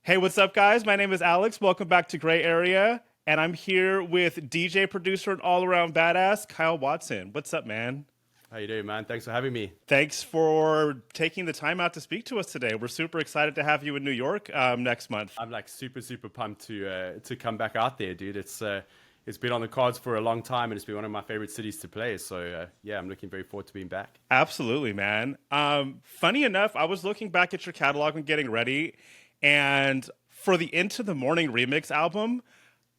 Hey, what's up, guys? My name is Alex. Welcome back to Gray Area. And I'm here with DJ, producer, and all around badass, Kyle Watson. What's up, man? How you doing, man? Thanks for having me. Thanks for taking the time out to speak to us today. We're super excited to have you in New York next month. I'm like super pumped to come back out there, dude. It's been on the cards for a long time, and it's been one of my favorite cities to play. So yeah, I'm looking very forward to being back. Absolutely, man. Funny enough, I was looking back at your catalog and getting ready, and for the Into the Morning remix album,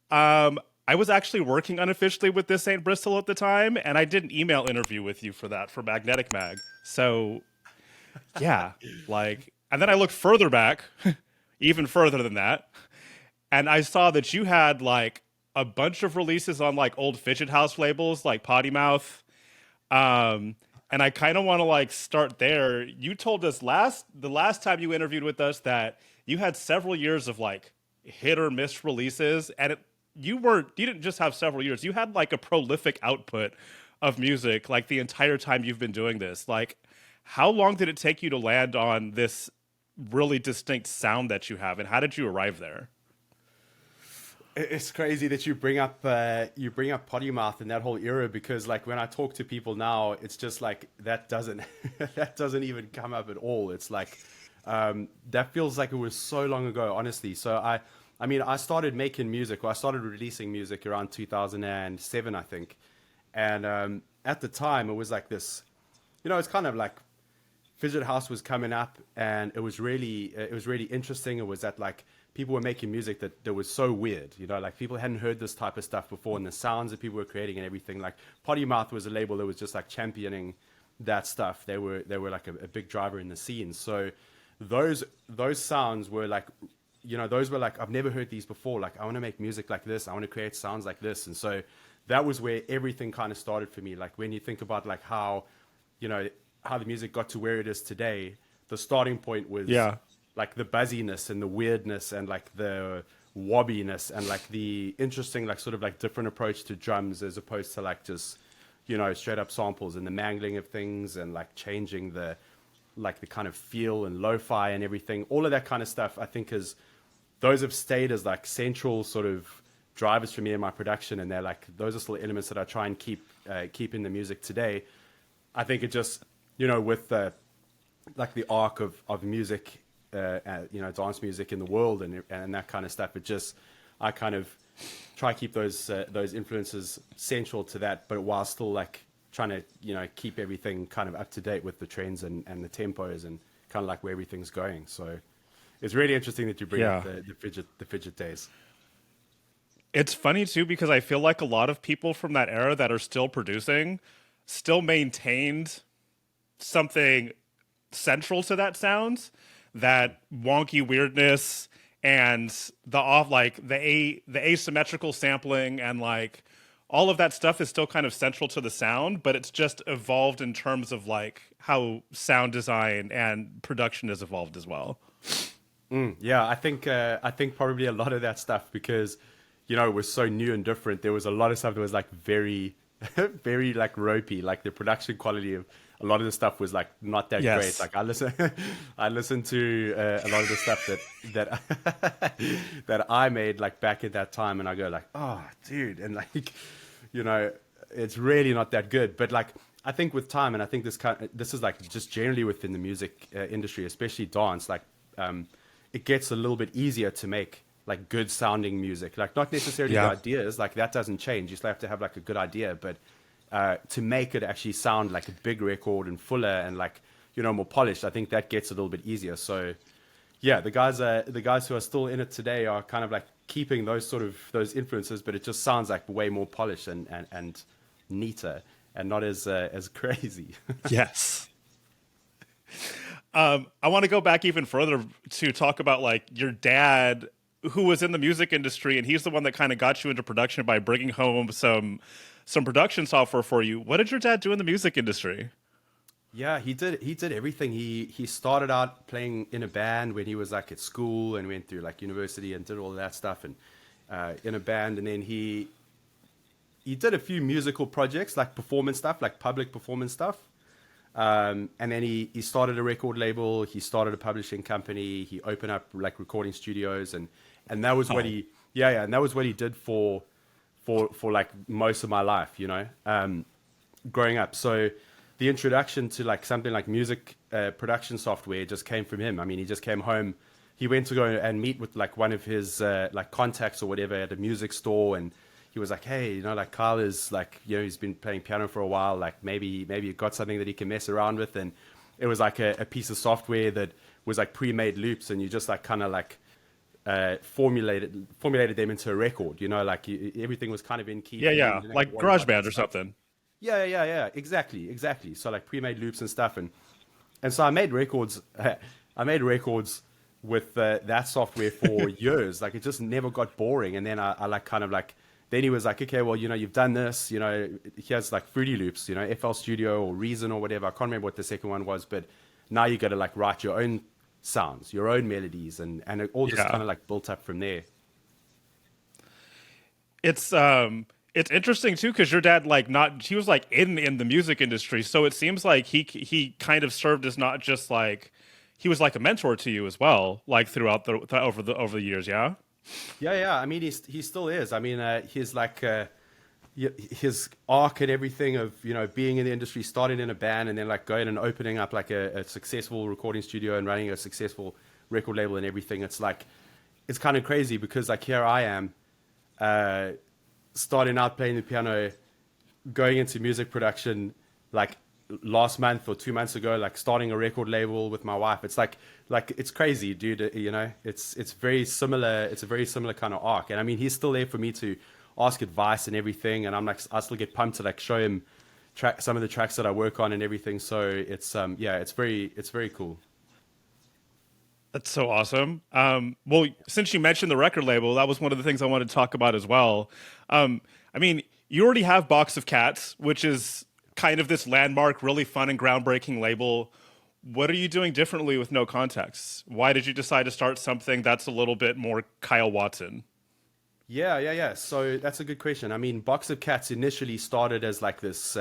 I was actually working unofficially with This Ain't Bristol at the time, and I did an email interview with you for that for Magnetic Mag. So yeah, and then I looked further back, even further than that, and I saw that you had like a bunch of releases on like old Fidget House labels like Potty Mouth. And I kind of want to like start there. You told us the last time you interviewed with us that you had several years of like hit or miss releases, and you didn't just have several years. You had like a prolific output of music like the entire time you've been doing this. Like, how long did it take you to land on this really distinct sound that you have, and how did you arrive there? It's crazy that you bring up Potty Mouth and that whole era because like when I talk to people now, it's just like that doesn't that doesn't even come up at all. It's like that feels like it was so long ago, honestly. I mean, I started making music, or I started releasing music around 2007, I think. And at the time, it was like this, it's kind of like Fidget House was coming up, and it was really interesting. It was that like people were making music that was so weird, like people hadn't heard this type of stuff before, and the sounds that people were creating and everything. Like Potty Mouth was a label that was just like championing that stuff. They were like a big driver in the scene. So those sounds were like, those were like, I've never heard these before. Like I want to make music like this. I want to create sounds like this. And so that was where everything kind of started for me. Like when you think about like how the music got to where it is today, the starting point was Yeah. like the buzziness and the weirdness and like the wobbiness and like the interesting like sort of like different approach to drums as opposed to like just straight up samples and the mangling of things and like changing the like the kind of feel and lo-fi and everything. All of that kind of stuff I think is those have stayed as like central sort of drivers for me in my production, and they're like those are still elements that I try and keep in the music today. I think it just with the like the arc of music, dance music in the world and that kind of stuff. It just I kind of try to keep those influences central to that, but while still like trying to keep everything kind of up to date with the trends and the tempos and kind of like where everything's going. So it's really interesting that you bring up Yeah. the fidget days. It's funny too because I feel like a lot of people from that era that are still producing still maintained something central to that sound, that wonky weirdness and the asymmetrical sampling, and like all of that stuff is still kind of central to the sound, but it's just evolved in terms of like how sound design and production has evolved as well. Yeah, I think probably a lot of that stuff because it was so new and different. There was a lot of stuff that was like very very like ropey. Like the production quality of a lot of the stuff was like not that great. Yes. Like I listen to a lot of the stuff that that I made like back at that time, and I go like, oh, dude, and like it's really not that good. But like I think with time, and I think this is like just generally within the music industry, especially dance, like it gets a little bit easier to make like good sounding music. Like not necessarily the Yeah. ideas, like that doesn't change. You still have to have like a good idea, but to make it actually sound like a big record and fuller and like more polished, I think that gets a little bit easier. So yeah, the guys who are still in it today are kind of like keeping those influences, but it just sounds like way more polished and neater and not as crazy. Yes. I want to go back even further to talk about like your dad, who was in the music industry, and he's the one that kind of got you into production by bringing home some production software for you. What did your dad do in the music industry? Yeah, he did everything. He started out playing in a band when he was like at school and went through like university and did all that stuff and in a band, and then he did a few musical projects like performance stuff, like public performance stuff. And then he started a record label. He started a publishing company. He opened up like recording studios, and that was what Oh, he yeah, and that was what he did for like most of my life, growing up. So the introduction to like something like music production software just came from him. I mean, he just came home. He went to go and meet with like one of his like contacts or whatever at a music store, and he was like, "Hey, like Kyle is like, he's been playing piano for a while. Like maybe you got something that he can mess around with." And it was like a piece of software that was like pre-made loops, and you just like kind of like formulated them into a record. Like everything was kind of in key yeah, for you. You yeah, didn't have to like worry about that GarageBand or stuff. something. Yeah. Exactly. So like pre-made loops and stuff, and so I made records. I made records with that software for years. Like it just never got boring. And then I like kind of like. Then he was like, okay, well, you've done this. Here's like Fruity Loops. FL Studio or Reason or whatever. I can't remember what the second one was, but now you got to like write your own sounds, your own melodies, and it all just Yeah. kind of like built up from there. It's interesting too because your dad like not he was like in the music industry, so it seems like he kind of served as not just like he was like a mentor to you as well, like throughout over the years. Yeah. Yeah. I mean, he still is. I mean, his like his arc and everything of being in the industry, starting in a band, and then like going and opening up like a successful recording studio and running a successful record label and everything. It's like it's kind of crazy because like here I am, uh, starting out playing the piano, going into music production, like last month or 2 months ago, like starting a record label with my wife. It's like it's crazy, dude. It's very similar. It's a very similar kind of arc. And I mean, he's still there for me to ask advice and everything. And I'm like, I still get pumped to like show him some of the tracks that I work on and everything. So yeah, it's very cool. That's so awesome. Well, since you mentioned the record label, that was one of the things I wanted to talk about as well. I mean, you already have Box of Cats, which is kind of this landmark, really fun and groundbreaking label. What are you doing differently with No Context? Why did you decide to start something that's a little bit more Kyle Watson? Yeah. So that's a good question. I mean, Box of Cats initially started as like this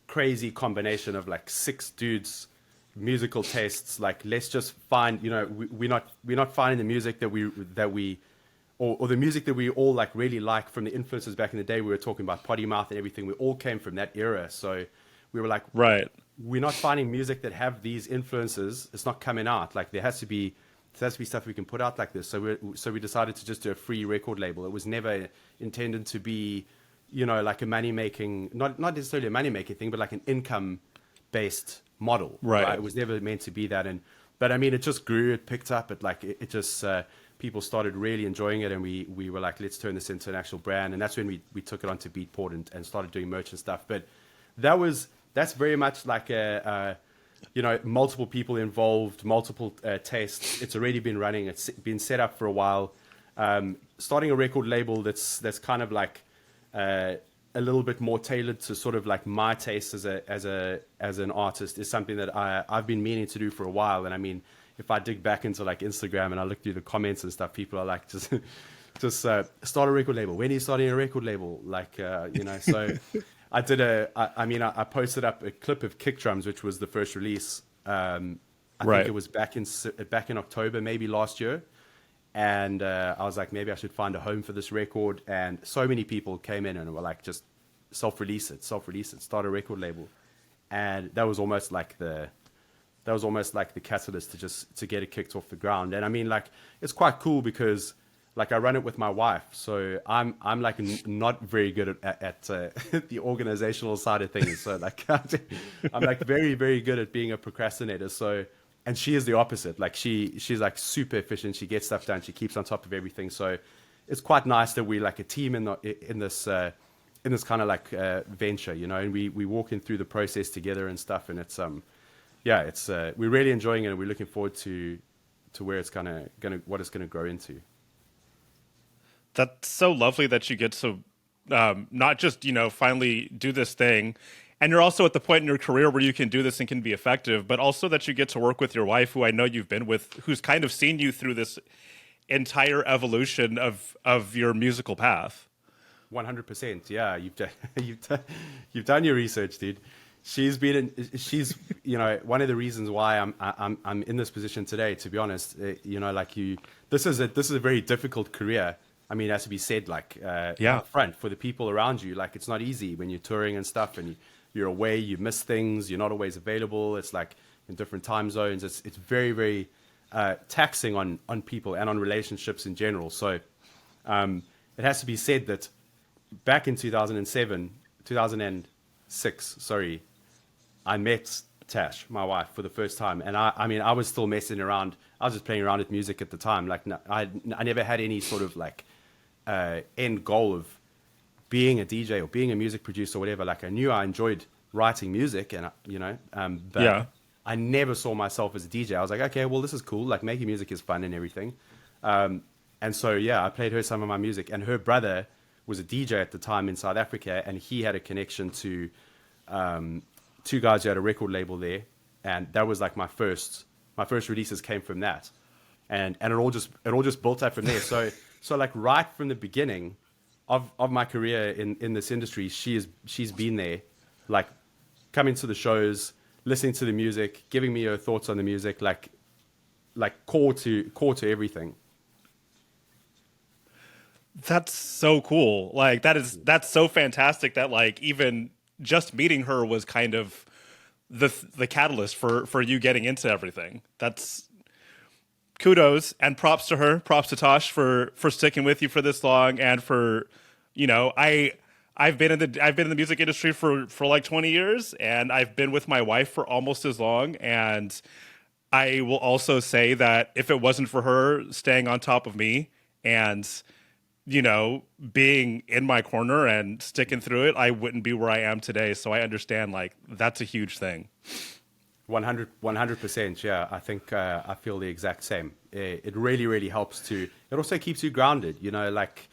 crazy combination of like six dudes, musical tastes. Like, let's just find, we're not finding the music or the music that we all like really like from the influences back in the day. We were talking about Potty Mouth and everything. We all came from that era. So we were like, Right. we're not finding music that have these influences. It's not coming out. Like there has to be stuff we can put out like this. So we decided to just do a free record label. It was never intended to be, like a money making, not necessarily a money making thing, but like an income based model. Right? Right. It was never meant to be that. But I mean, it just grew. It picked up. It just people started really enjoying it, and we were like, let's turn this into an actual brand. And that's when we took it onto Beatport and started doing merch and stuff. But that's very much like multiple people involved, multiple tastes. It's already been running. It's been set up for a while. Starting a record label that's kind of like a little bit more tailored to sort of like my taste as an artist is something that I've been meaning to do for a while. And I mean, if I dig back into like Instagram and I look through the comments and stuff, people are like, just start a record label. When are you starting a record label? Like, so I posted up a clip of Kick Drums, which was the first release. I think Right. it was back in October, maybe last year. And I was like, maybe I should find a home for this record. And so many people came in and were like, just self-release it, start a record label. And that was almost like the catalyst to get it kicked off the ground. And I mean, like, it's quite cool because like I run it with my wife, so I'm like not very good at the organizational side of things. So like I'm like very very good at being a procrastinator. So and she is the opposite. Like she's like super efficient. She gets stuff done. She keeps on top of everything. So it's quite nice that we're like a team in this kind of like venture, and we walking through the process together and stuff. And it's yeah, it's we're really enjoying it, and we're looking forward to where it's what it's gonna grow into. That's so lovely that you get to not just finally do this thing, and you're also at the point in your career where you can do this and can be effective, but also that you get to work with your wife, who I know you've been with, who's kind of seen you through this entire evolution of your musical path. 100%. Yeah, you've done, you've done your research, dude. she's one of the reasons why I'm in this position today, to be honest. Like this is a very difficult career. I mean, it has to be said, like Yeah. up front for the people around you. Like, it's not easy when you're touring and stuff, and you're away, you miss things, you're not always available. It's like in different time zones. It's very, very taxing on people and on relationships in general. So it has to be said that back in 2006, sorry, I met Tash, my wife, for the first time, and I mean, I was still messing around. I was just playing around with music at the time. Like, no, I never had any sort of like end goal of being a DJ or being a music producer or whatever. Like, I knew I enjoyed writing music, and but Yeah. I never saw myself as a DJ. I was like, okay, well, this is cool. Like, making music is fun and everything. And so, yeah, I played her some of my music, and her brother was a DJ at the time in South Africa, and he had a connection to two guys who had a record label there, and that was like my first releases came from that, and it all just built up from there. So like right from the beginning of my career in this industry, she's been there, like coming to the shows, listening to the music, giving me her thoughts on the music, like core to everything. That's so cool. Like that's so fantastic that like even just meeting her was kind of the catalyst for you getting into everything. That's kudos and props to her, props to Tosh for sticking with you for this long and for I've been in the music industry for like 20 years, and I've been with my wife for almost as long, and I will also say that if it wasn't for her staying on top of me and being in my corner and sticking through it, I wouldn't be where I am today. So I understand, like, that's a huge thing. 100%. Yeah, I think I feel the exact same. It really, really helps to. It also keeps you grounded. Like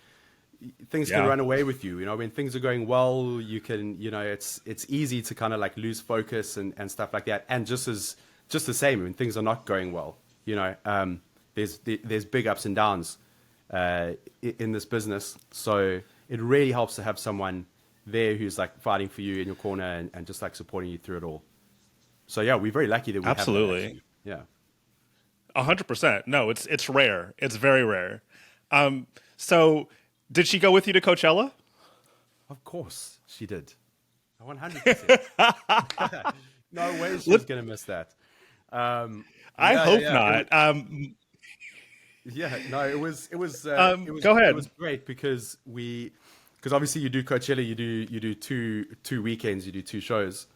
things can Yeah. run away with you. When things are going well, you can. It's easy to kind of like lose focus and stuff like that. And just the same when things are not going well. There's big ups and downs in this business. So it really helps to have someone there who's like fighting for you in your corner and just like supporting you through it all. So yeah, we're very lucky that we have that, Absolutely. actually. Yeah. 100%. No, it's rare. It's very rare. So did she go with you to Coachella? Of course she did. 100%. No way she's going to miss that. I Yeah, hope yeah. not. Yeah, no, it was Go ahead. it was great because obviously you do Coachella, you do two weekends, you do two shows.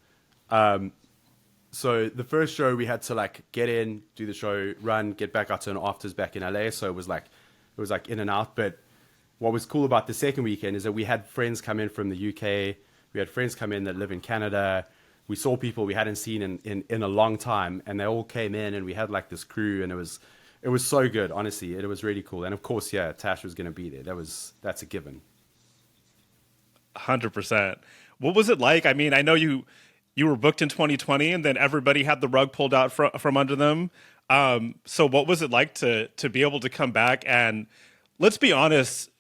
So the first show we had to like get in, do the show, run, get back out to an afters back in LA. So it was like in and out. But what was cool about the second weekend is that we had friends come in from the UK. We had friends come in that live in Canada. We saw people we hadn't seen in a long time, and they all came in, and we had like this crew, and it was so good. Honestly, it was really cool. And of course, yeah, Tash was going to be there. That's a given. 100%. What was it like? I mean, I know you were booked in 2020, and then everybody had the rug pulled out from under them. So what was it like to be able to come back? And let's be honest,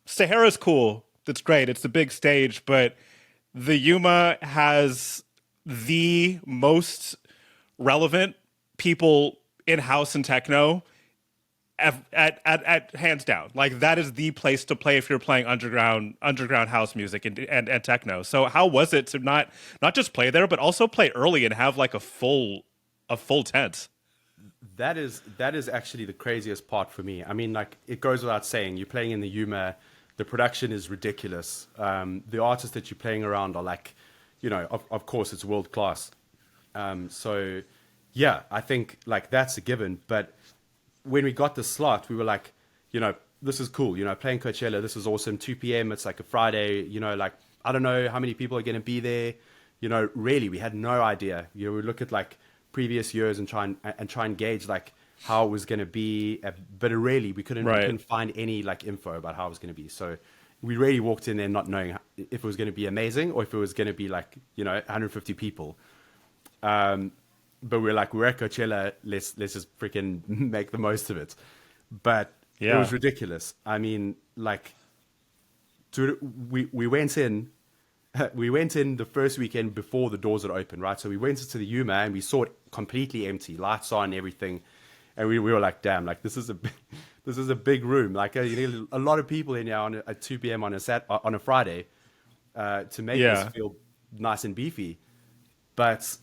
Sahara's cool. That's great. It's the big stage, but the Yuma has the most relevant people in house and techno at hands down. Like, that is the place to play if you're playing underground house music and techno. So how was it to not just play there, but also play early and have like a full tent? That is actually the craziest part for me. I mean, like, it goes without saying, you're playing in the Yuma, the production is ridiculous. The artists that you're playing around are like, of course it's world class. So yeah, I think like that's a given. But when we got the slot, we were like, this is cool. Playing Coachella, this is awesome. 2 p.m. It's like a Friday. Like, I don't know how many people are going to be there. Really, we had no idea. We look at like previous years and try and gauge like how it was going to be, but really we couldn't find any like info about how it was going to be. So we really walked in there not knowing if it was going to be amazing or if it was going to be like 150 people. But we're at Coachella, let's just freaking make the most of it. But It was ridiculous. I mean, like, we went in we went in the first weekend before the doors had opened, right? So we went into the Yuma and we saw it completely empty, lights on, everything, and we were like, damn, like this is a this is a big room. Like you need a lot of people in here at 2 p.m. On a Friday to make this Yeah. feel nice and beefy. But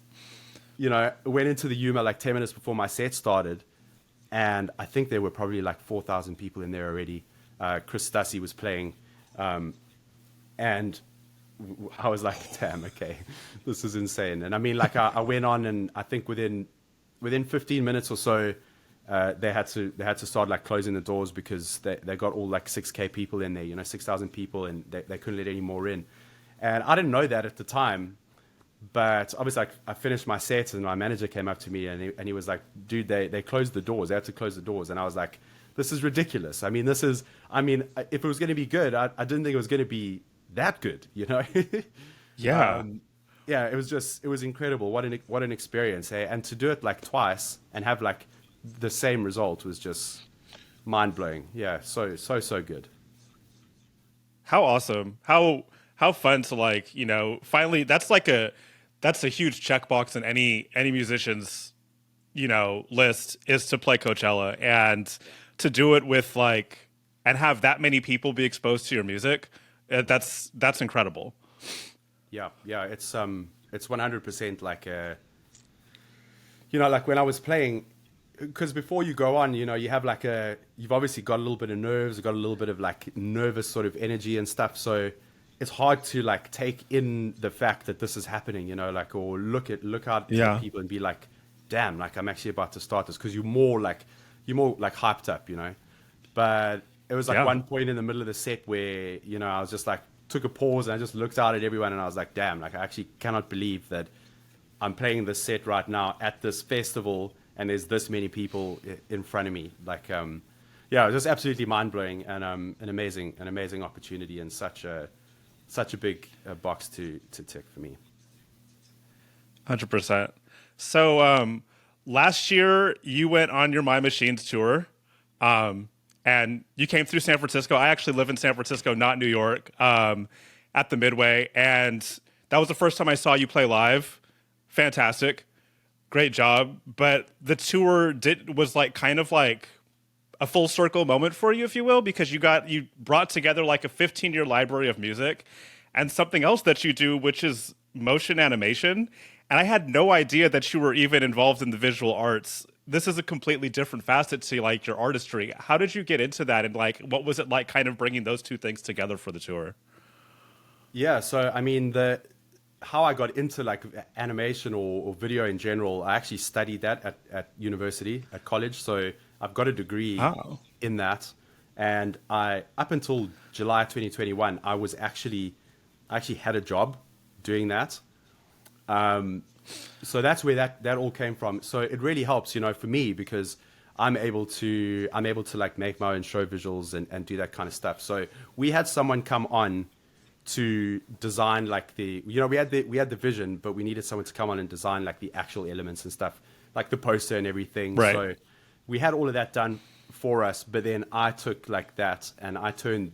went into the Yuma like 10 minutes before my set started, and I think there were probably like 4,000 people in there already. Chris Stussy was playing, and I was like, damn, okay, this is insane. And I mean, like I went on, and I think within 15 minutes or so, they had to start like closing the doors because they got all like 6K people in there, 6,000 people, and they couldn't let any more in. And I didn't know that at the time. But obviously, like, I finished my set, and my manager came up to me, and he was like, "Dude, they closed the doors. They had to close the doors." And I was like, "This is ridiculous. I mean, if it was going to be good, I didn't think it was going to be that good, you know." Yeah. Yeah, it was incredible. What an experience, eh? And to do it like twice and have like the same result was just mind blowing. Yeah, so good. How awesome. How fun to like, finally that's a huge checkbox in any musician's, list is to play Coachella, and to do it with like and have that many people be exposed to your music. That's incredible. Yeah, it's 100% like like when I was playing, because before you go on, you have like you've obviously got a little bit of nerves, got a little bit of like nervous sort of energy and stuff. So it's hard to like take in the fact that this is happening, like, or look out Yeah. at people and be like, damn, like I'm actually about to start this, because you're more like hyped up, But it was like Yeah. one point in the middle of the set where, I was just like, took a pause and I just looked out at everyone and I was like, damn, like I actually cannot believe that I'm playing this set right now at this festival and there's this many people in front of me. Like, yeah, it was just absolutely mind blowing, and an amazing opportunity, and such a big box to tick for me. 100%. So, last year you went on your My Machines tour, and you came through San Francisco. I actually live in San Francisco, not New York, at the Midway, and that was the first time I saw you play live. Fantastic, great job. But the tour was like kind of like a full circle moment for you, if you will, because you brought together like a 15-year library of music and something else that you do, which is motion animation. And I had no idea that you were even involved in the visual arts. This is a completely different facet to like your artistry. How did you get into that, and like what was it like kind of bringing those two things together for the tour? Yeah, so I mean, the how I got into like animation or video in general, I actually studied that at university, at college. So I've got a degree Oh. in that. And up until July 2021, I actually had a job doing that. So that's where that all came from. So it really helps, for me, because I'm able to like make my own show visuals and do that kind of stuff. So we had someone come on to design like we had the vision, but we needed someone to come on and design like the actual elements and stuff, like the poster and everything. Right. So we had all of that done for us, but then I took like that and I turned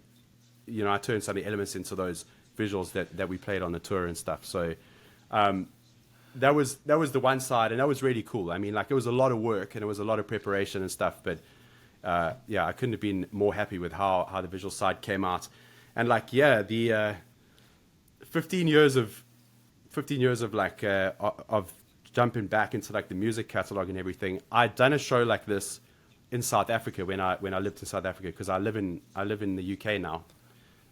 some of the elements into those visuals that we played on the tour and stuff. So that was the one side, and that was really cool. I mean, like, it was a lot of work and it was a lot of preparation and stuff, but yeah, I couldn't have been more happy with how the visual side came out. And like, yeah, the 15 years of like of jumping back into like the music catalog and everything. I'd done a show like this in South Africa when I lived in South Africa, because I live in the UK now.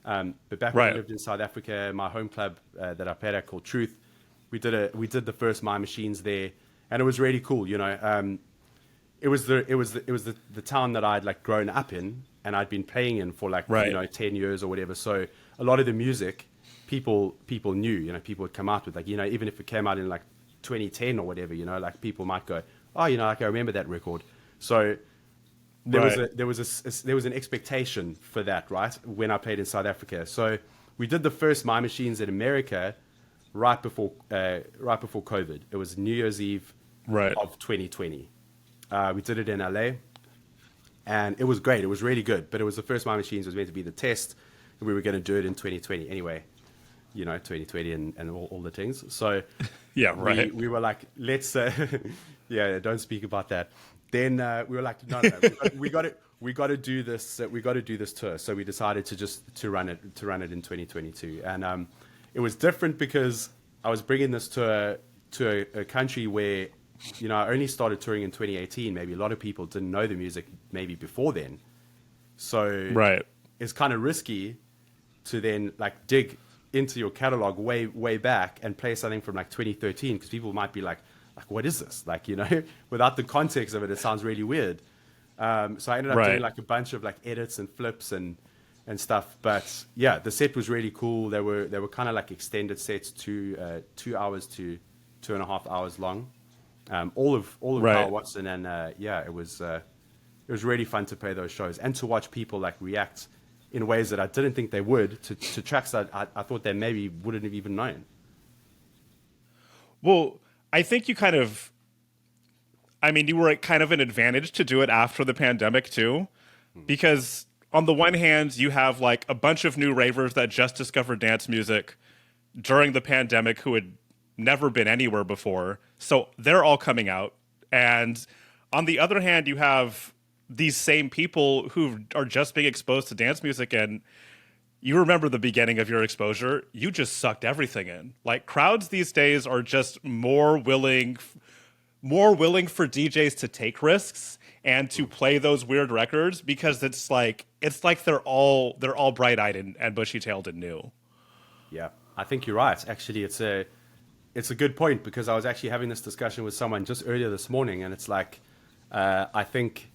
But back when I Right. lived in South Africa, my home club that I played at called Truth, we did the first My Machines there, and it was really cool. It was the town that I'd like grown up in and I'd been playing in for like Right. 10 years or whatever. So a lot of the music people knew. People would come out with like, even if it came out in like 2010 or whatever, like people might go, oh, like I remember that record. So Right. there was an expectation for that, right, when I played in South Africa. So we did the first My Machines in America right before COVID. It was New Year's Eve Right. of 2020. We did it in LA, and it was great. It was really good. But it was the first My Machines. It was meant to be the test, and we were going to do it in 2020 anyway. 2020 and all the things. So Yeah, right. we were like, let's, yeah, don't speak about that. Then we were like, no, we got to do this. We got to do this tour. So we decided to run it in 2022, and it was different because I was bringing this tour to a country where, I only started touring in 2018. Maybe a lot of people didn't know the music maybe before then. So Right. it's kind of risky to then like dig into your catalog way back and play something from like 2013, because people might be like, what is this? Like, without the context of it, it sounds really weird. So I ended up doing Right. like a bunch of like edits and flips and stuff. But yeah, the set was really cool. They were kind of like extended sets, 2 hours to 2.5 hours long. All of Right. Carl Watson, and yeah, it was really fun to play those shows and to watch people like react in ways that I didn't think they would to tracks that I thought they maybe wouldn't have even known. Well, I think you were at kind of an advantage to do it after the pandemic too, because on the one hand, you have like a bunch of new ravers that just discovered dance music during the pandemic who had never been anywhere before. So they're all coming out. And on the other hand, you have these same people who are just being exposed to dance music, and you remember the beginning of your exposure, you just sucked everything in. Like crowds these days are just more willing for DJs to take risks and to play those weird records, because it's like they're all bright-eyed and bushy-tailed and new. Yeah, I think you're right. Actually, it's a good point, because I was actually having this discussion with someone just earlier this morning, and it's like, I think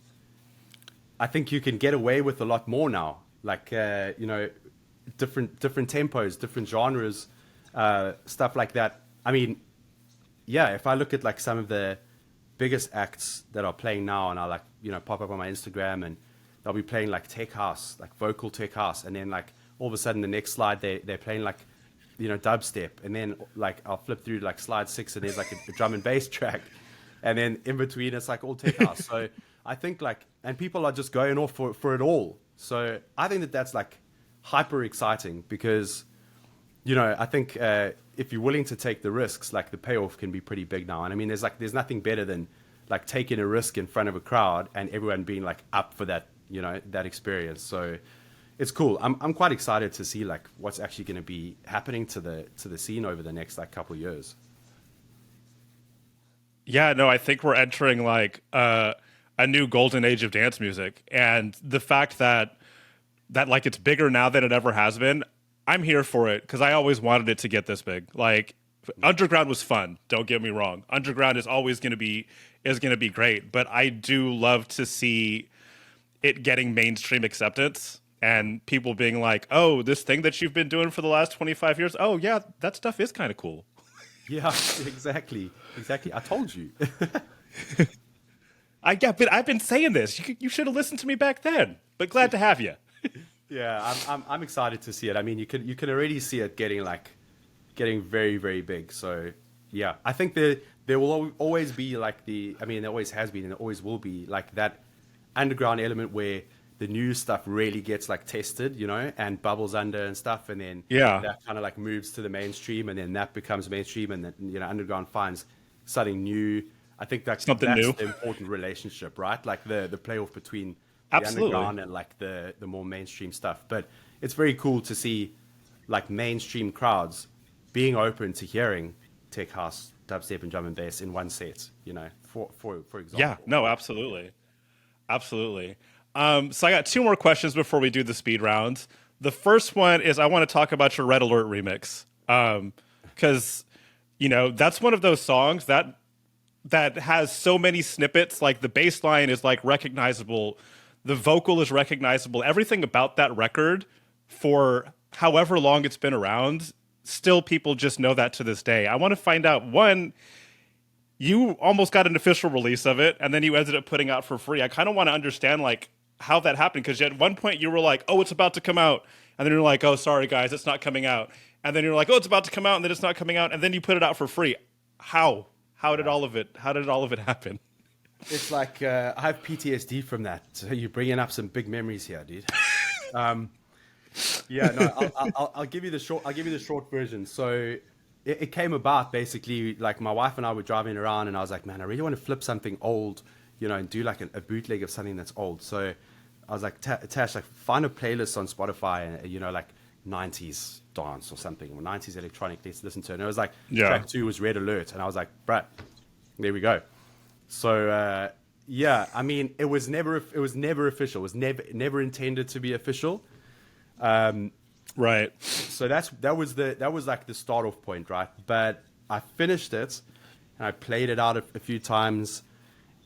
you can get away with a lot more now. Like, different tempos, different genres, stuff like that. I mean, yeah, if I look at like some of the biggest acts that are playing now, and I like, pop up on my Instagram, and they'll be playing like tech house, like vocal tech house, and then like all of a sudden the next slide they're playing like, dubstep, and then like I'll flip through like slide 6 and there's like a drum and bass track, and then in between it's like all tech house. So I think like, and people are just going off for it all. So I think that's like hyper exciting, because I think if you're willing to take the risks, like the payoff can be pretty big now. And I mean, there's nothing better than like taking a risk in front of a crowd and everyone being like up for that, that experience. So it's cool. I'm quite excited to see like what's actually going to be happening to the scene over the next like couple of years. Yeah, no, I think we're entering like a new golden age of dance music, and the fact that like it's bigger now than it ever has been, I'm here for it, because I always wanted it to get this big. Like, underground was fun. Don't get me wrong. Underground is always going to be great, but I do love to see it getting mainstream acceptance and people being like, "Oh, this thing that you've been doing for the last 25 years. Oh, yeah, that stuff is kind of cool." Yeah, exactly. I told you. But I've been saying this. You should have listened to me back then. But glad to have you. Yeah, I'm excited to see it. I mean, you can already see it getting very, very big. So yeah, I think there will always be like there always has been and there always will be like that underground element where the new stuff really gets like tested, and bubbles under and stuff, and then Yeah. that kind of like moves to the mainstream, and then that becomes mainstream, and then underground finds something new. I think that's New. the important relationship, right? Like the playoff between the Absolutely. underground and like the more mainstream stuff. But it's very cool to see like mainstream crowds being open to hearing tech house, dubstep, and drum and bass in one set, for example. Yeah, no, absolutely. Absolutely. So I got two more questions before we do the speed round. The first one is I want to talk about your Red Alert remix. Because, that's one of those songs that has so many snippets. Like the bass line is like recognizable. The vocal is recognizable. Everything about that record, for however long it's been around, still people just know that to this day. I want to find out, one, you almost got an official release of it, and then you ended up putting out for free. I kind of want to understand like how that happened, because at one point you were like, "Oh, it's about to come out," and then you're like, "Oh, sorry guys, it's not coming out," and then you're like, "Oh, it's about to come out," and then it's not coming out, and then you put it out for free. How? How did all of it happen? It's like I have PTSD from that. So you're bringing up some big memories here, dude. Yeah, no, I'll give you the short. I'll give you the short version. So it came about basically like my wife and I were driving around, and I was like, man, I really want to flip something old, and do like a bootleg of something that's old. So I was like, Tash, like find a playlist on Spotify, and like 90s dance or something, or 90s electronic. Let's listen to it. And it was like Yeah. track two was Red Alert, and I was like, Brett, there we go. So yeah, I mean, it was never official. It was never intended to be official. Right. So that was like the start off point, right? But I finished it and I played it out a few times,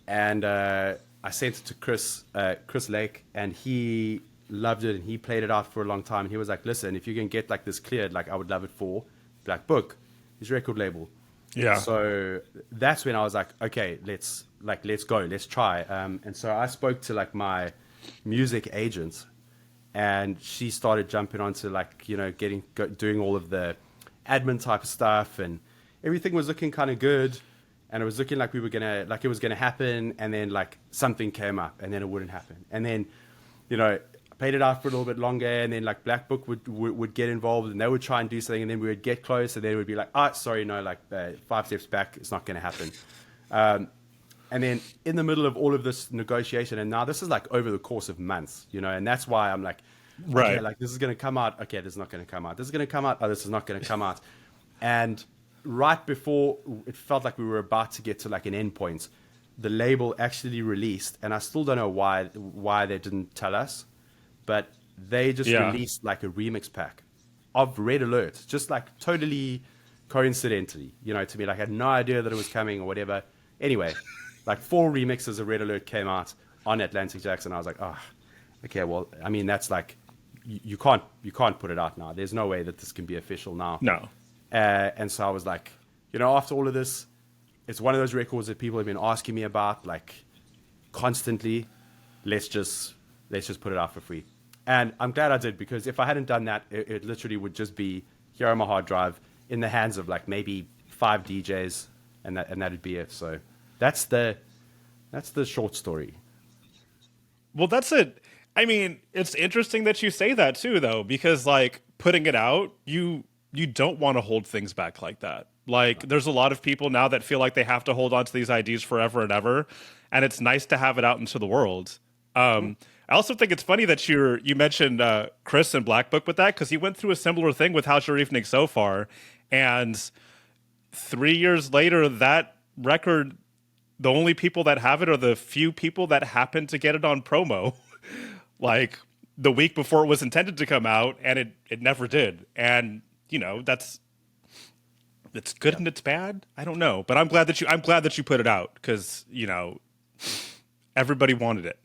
and I sent it to Chris Lake, and he loved it, and he played it out for a long time. And he was like, "Listen, if you can get like this cleared, like I would love it for Black Book, his record label." Yeah. So that's when I was like, "Okay, let's go, let's try." And so I spoke to like my music agent, and she started jumping onto like doing all of the admin type of stuff, and everything was looking kind of good, and it was looking like it was gonna happen, and then like something came up, and then it wouldn't happen, and then I played it out for a little bit longer, and then like Black Book would get involved, and they would try and do something, and then we would get close, and then it would be like, sorry, no, like 5 steps back, it's not gonna happen. And then in the middle of all of this negotiation, and now this is like over the course of months, and that's why I'm like, okay, Right. like this is going to come out. Okay, this is not going to come out. This is going to come out. Oh, this is not going to come out. And right before it felt like we were about to get to like an end point, the label actually released, and I still don't know why they didn't tell us, but they just Yeah. released like a remix pack of Red Alert, just like totally coincidentally, to me, like I had no idea that it was coming or whatever. Anyway, like 4 remixes of Red Alert came out on Atlantic Jackson. I was like, oh, okay, well, I mean, that's like you can't put it out now. There's no way that this can be official now. No. And so I was like, after all of this, it's one of those records that people have been asking me about like constantly. Let's just put it out for free. And I'm glad I did, because if I hadn't done that, it literally would just be here on my hard drive in the hands of like maybe 5 DJs, and that'd be it. So that's the short story. Well, that's it. I mean, it's interesting that you say that too, though, because like putting it out, you don't want to hold things back like that. Like, there's a lot of people now that feel like they have to hold on to these ideas forever and ever, and it's nice to have it out into the world. I also think it's funny that you mentioned Chris and Black Book with that, because he went through a similar thing with How's Your Evening So Far, and 3 years later, that record, the only people that have it are the few people that happen to get it on promo, like the week before it was intended to come out, and it never did. And that's it's good Yeah. and it's bad. I don't know, but I'm glad that you put it out, because everybody wanted it.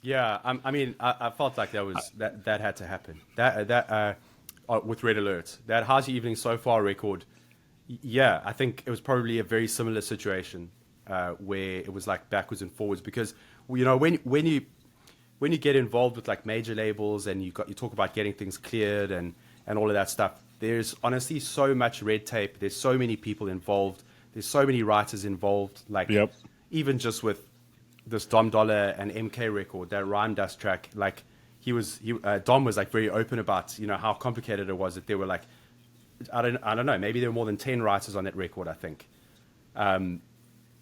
Yeah, I mean, I felt like that had to happen. That with Red Alert, that How's Your Evening So Far record. Yeah, I think it was probably a very similar situation where it was like backwards and forwards, because when you get involved with like major labels, and you talk about getting things cleared and all of that stuff. There's honestly so much red tape. There's so many people involved. There's so many writers involved. Like Yep. even just with this Dom Dollar and MK record, that Rhyme Dust track, like Dom was like very open about how complicated it was, that there were like I don't know, maybe there were more than 10 writers on that record, I think. And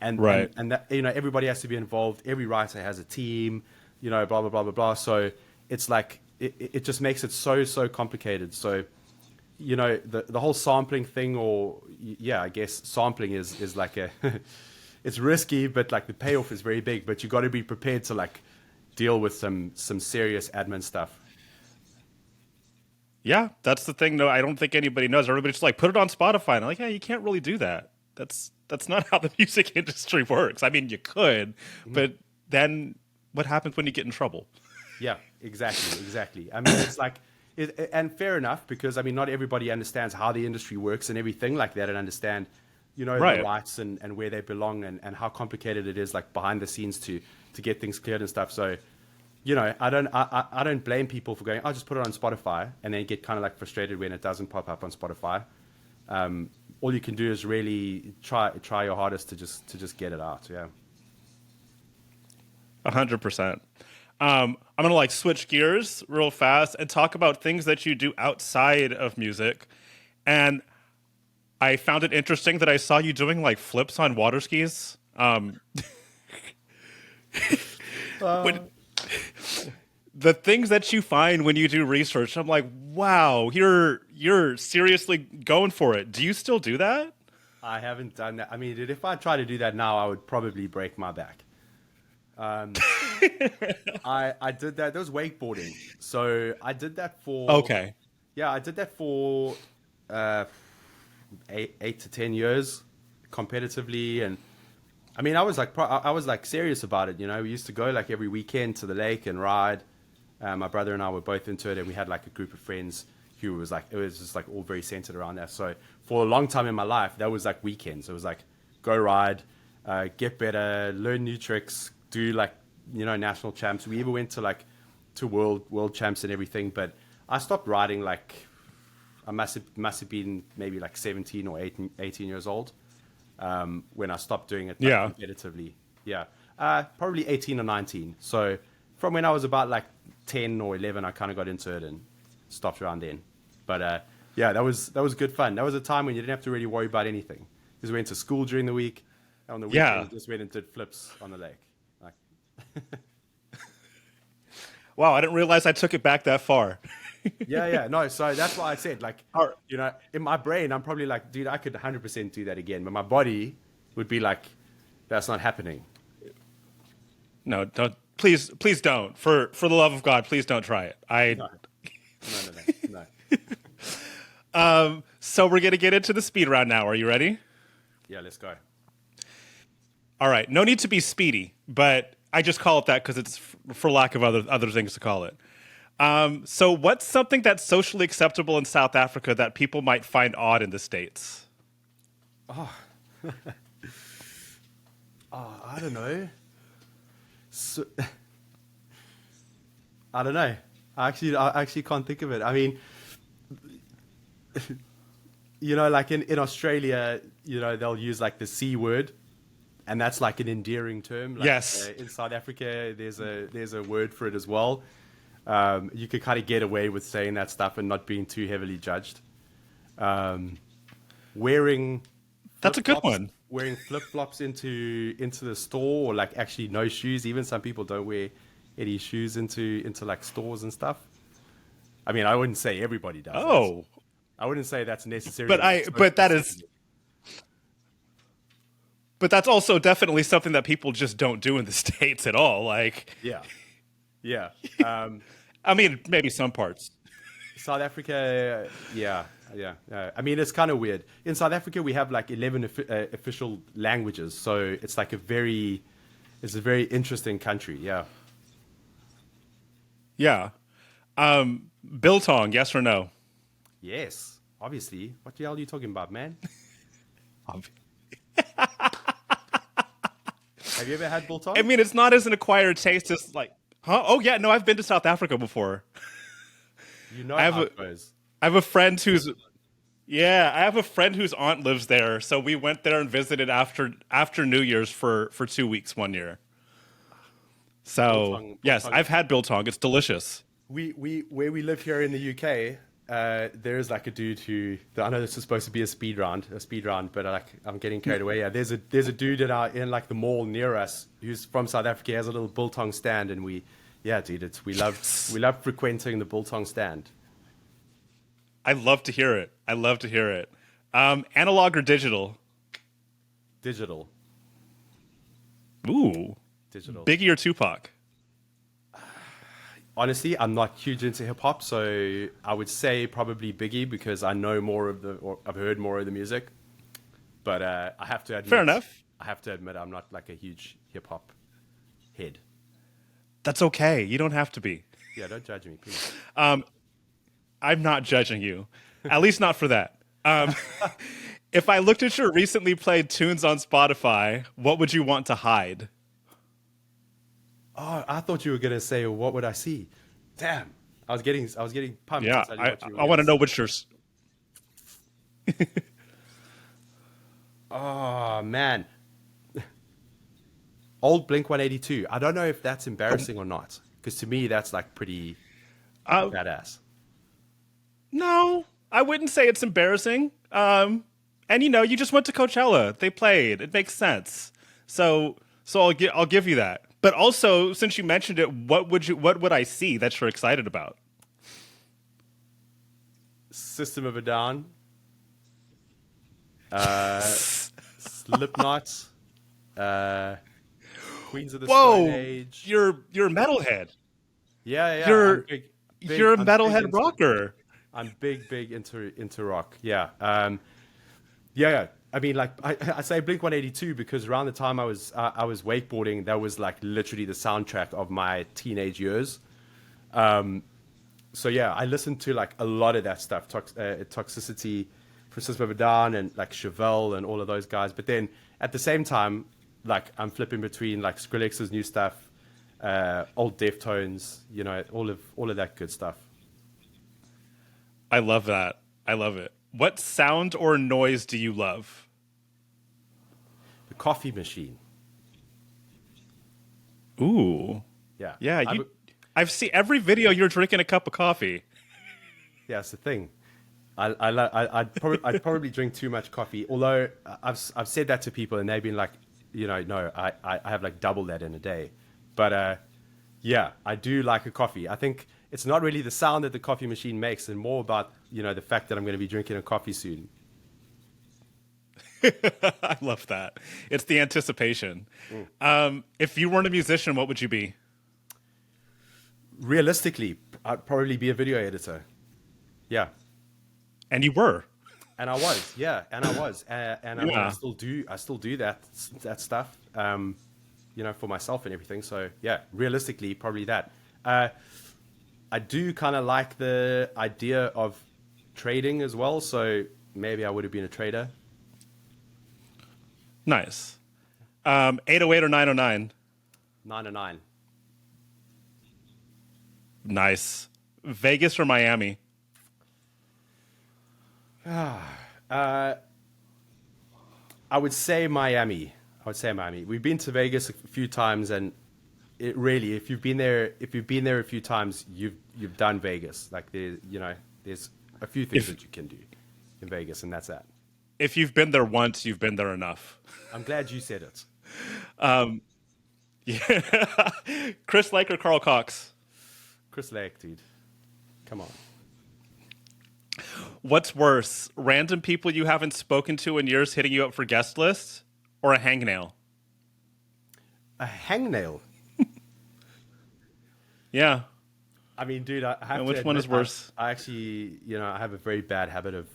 Right. and that everybody has to be involved. Every writer has a team, blah blah blah blah blah. So it's like it just makes it so complicated. So the whole sampling thing, or yeah, I guess sampling is like a it's risky, but like the payoff is very big. But you got to be prepared to like deal with some serious admin stuff. Yeah, that's the thing. No, I don't think anybody knows. Everybody's just like, put it on Spotify. And I'm like, yeah, you can't really do that. That's not how the music industry works. I mean, you could, but then what happens when you get in trouble? Yeah, exactly. I mean, it's like, and fair enough, because I mean, not everybody understands how the industry works and everything like that, and understand, the Right. rights and where they belong, and how complicated it is, like behind the scenes to get things cleared and stuff. So, I don't blame people for going, I'll just put it on Spotify, and then get kind of like frustrated when it doesn't pop up on Spotify. All you can do is really try your hardest to just get it out. Yeah. 100%. I'm gonna like switch gears real fast and talk about things that you do outside of music. And I found it interesting that I saw you doing like flips on water skis. Uh, When the things that you find when you do research, I'm like, wow, you're seriously going for it. Do you still do that? I haven't done that. I mean, dude, if I try to do that now, I would probably break my back. Um, I did that. That was wakeboarding. So I did that for, Okay. yeah, I did that for uh, 8 to 10 years competitively. And I mean, I was like serious about it. You know, we used to go like every weekend to the lake and ride. My brother and I were both into it, and we had like a group of friends who was like, it was just like all very centered around that. So for a long time in my life, that was like weekends. It was like go ride, get better, learn new tricks, do like, you know, national champs. We even went to like to world champs and everything. But I stopped riding like I must have been maybe like 17 or 18 years old when I stopped doing it like Yeah. competitively. Yeah, probably 18 or 19. So from when I was about like 10 or 11, I kind of got into it and stopped around then. But yeah, that was good fun. That was a time when you didn't have to really worry about anything because we went to school during the week. And on the weekend, Yeah. we just went and did flips on the lake. Like, Wow, I didn't realize I took it back that far. yeah, no. So that's why I said, like, All right. you know, in my brain, I'm probably like, dude, I could 100% do that again. But my body would be like, that's not happening. No, don't. Please don't. For the love of God, please don't try it. I. No, no. So we're gonna get into the speed round now. Are you ready? Yeah, let's go. All right. No need to be speedy, but I just call it that because it's for lack of other things to call it. So what's something that's socially acceptable in South Africa that people might find odd in the States? I don't know. So, I don't know. I actually can't think of it. I mean, you know, like in Australia, you know, they'll use like the C word, and that's like an endearing term. Like, Yes. in South Africa, there's a word for it as well. You could kind of get away with saying that stuff and not being too heavily judged. Um, wearing That's flip a good flops, one. wearing flip flops into the store, or like actually no shoes. Even some people don't wear any shoes into like stores and stuff. I mean, I wouldn't say everybody does that. Oh, I wouldn't say that's but necessarily like I but socially that is acceptable. but that's also definitely something that people just don't do in the States at all. Like, Yeah, yeah. I mean, maybe some parts. South Africa, yeah. I mean, it's kind of weird. In South Africa, we have like 11 official languages, so it's like it's a very interesting country. Yeah. Yeah. Biltong, yes or no? Yes, obviously. What the hell are you talking about, man? Ob- Have you ever had I biltong? mean, it's not as an acquired taste as like, huh? Oh yeah, no, I've been to South Africa before. You know I have how a it goes. I have a friend who's yeah, I have a friend whose aunt lives there, so we went there and visited after New Year's for 2 weeks one year. So yes, Biltong. I've had biltong. It's delicious. We where we live here in the UK, there's like a dude who I know this is supposed to be a speed round, but I'm getting carried away. Yeah, there's a dude in like the mall near us who's from South Africa. He has a little biltong stand, and yeah, dude, we love frequenting the biltong stand. I love to hear it. I love to hear it. Analog or digital? Digital, Ooh, digital. Biggie or Tupac? Honestly, I'm not huge into hip hop, so I would say probably Biggie because I know more of or I've heard more of the music. But Fair enough. I have to admit, I'm not like a huge hip hop head. That's okay. You don't have to be. Yeah, don't judge me, please. I'm not judging you, at least not for that. If I looked at your recently played tunes on Spotify, what would you want to hide? Oh, I thought you were gonna say, "What would I see?" Damn, I was getting pumped to Yeah, tell you I what you were I want gonna to know say. which yours. Oh man, old Blink 182. I don't know if that's embarrassing or not. Because to me, that's like pretty Uh, badass. no, I wouldn't say it's embarrassing. And you just went to Coachella. They played. It makes sense. So I'll give you that. But also, since you mentioned it, what would I see that you're excited about? System of a Down, Slipknot, uh, Queens of the Stone Whoa, Age. you're a metalhead. Yeah, yeah. You're you're a I'm big metalhead into. rocker. I'm big into rock. Yeah. Yeah, yeah. I mean, like I say Blink 182 because around the time I was wakeboarding, that was like literally the soundtrack of my teenage years. So yeah, I listened to like a lot of that stuff, Toxicity, from System of a Down, and like Chevelle and all of those guys. But then at the same time, like I'm flipping between like Skrillex's new stuff, old Deftones, all of that good stuff. I love that. I love it. What sound or noise do you love? The coffee machine. Ooh. Yeah, Yeah, I've seen every video you're drinking a cup of coffee. yeah, it's the thing. I'd probably drink too much coffee. Although I've said that to people and they've been like, no, I have like double that in a day. But yeah, I do like a coffee. I think it's not really the sound that the coffee machine makes, and more about the fact that I'm going to be drinking a coffee soon. I love that. It's the anticipation. If you weren't a musician, what would you be? Realistically, I'd probably be a video editor. Yeah, And you were. and I was. Yeah, and I was. And I mean, I Yeah. still do. I still do that stuff. For myself and everything. So yeah, realistically, probably that. I do kind of like the idea of trading as well. So maybe I would have been a trader. Nice. 808 or 909? 909. Nice. Vegas or Miami? I would say Miami. We've been to Vegas a few times, and it really, if you've been there a few times, you've done Vegas. Like there's a few things If that you can do in Vegas, and that's that. if you've been there once, you've been there enough. I'm glad you said it. Yeah. Chris Lake or Carl Cox? Chris Lake, dude. Come on. What's worse, random people you haven't spoken to in years hitting you up for guest lists, or a hangnail? A hangnail. Yeah. I mean, dude, I have And to which one admit, is worse? I actually, I have a very bad habit of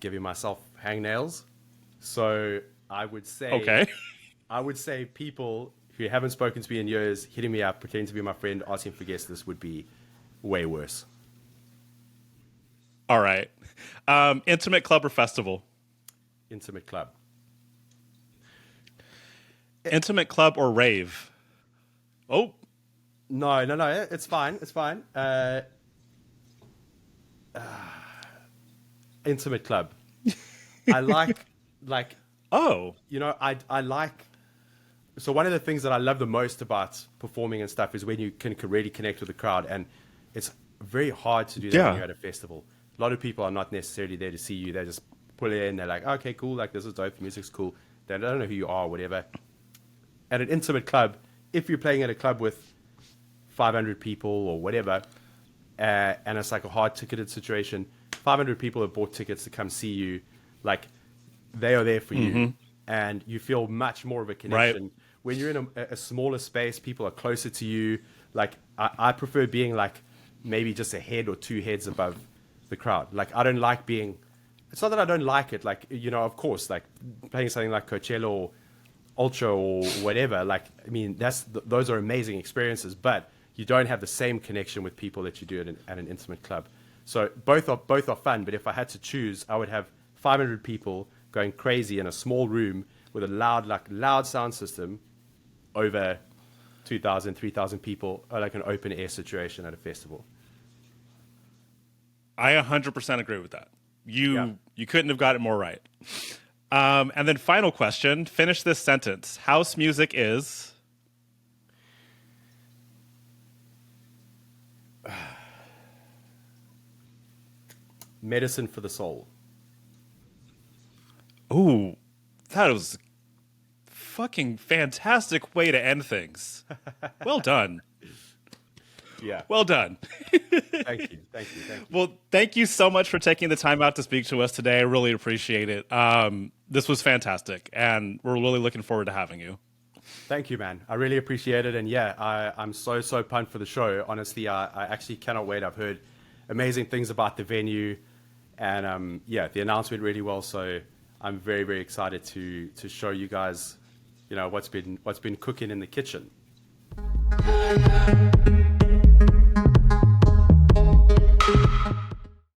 giving myself hangnails. So Okay. I would say people who haven't spoken to me in years hitting me up, pretending to be my friend, asking for guest lists would be way worse. All right. Intimate club or festival? Intimate club. Intimate club or rave? Oh, No, no, no. It's fine. It's fine. Intimate club. I like, oh, I like. So one of the things that I love the most about performing and stuff is when you can really connect with the crowd, and it's very hard to do that when Yeah. you're at a festival. A lot of people are not necessarily there to see you. They just pull in. They're like, okay, cool. Like this is dope. The music's cool. They don't know who you are, or whatever. At an intimate club, if you're playing at a club with 500 people or whatever, and it's like a hard ticketed situation, 500 people have bought tickets to come see you, like they are there for you, and you feel much more of a connection. Right. When you're in a smaller space, people are closer to you. Like I prefer being like maybe just a head or two heads above the crowd. Like I don't like being. It's not that I don't like it. Like of course, like playing something like Coachella or Ultra or whatever. Like I mean, those are amazing experiences, but you don't have the same connection with people that you do at an intimate club. So both are fun. But if I had to choose, I would have 500 people going crazy in a small room with a loud sound system over 2,000, 3,000 people, or like an open air situation at a festival. I 100% agree with that. Yeah. You couldn't have got it more right. And then final question, finish this sentence. House music is medicine for the soul. Ooh, that was fucking fantastic way to end things. Well done. Yeah. Well done. Thank you. Thank you. Thank you. Well, thank you so much for taking the time out to speak to us today. I really appreciate it. This was fantastic, and we're really looking forward to having you. Thank you, man. I really appreciate it. And yeah, I'm so pumped for the show. Honestly, I actually cannot wait. I've heard amazing things about the venue, and yeah, the announcement really well. So I'm very excited to show you guys, what's been cooking in the kitchen.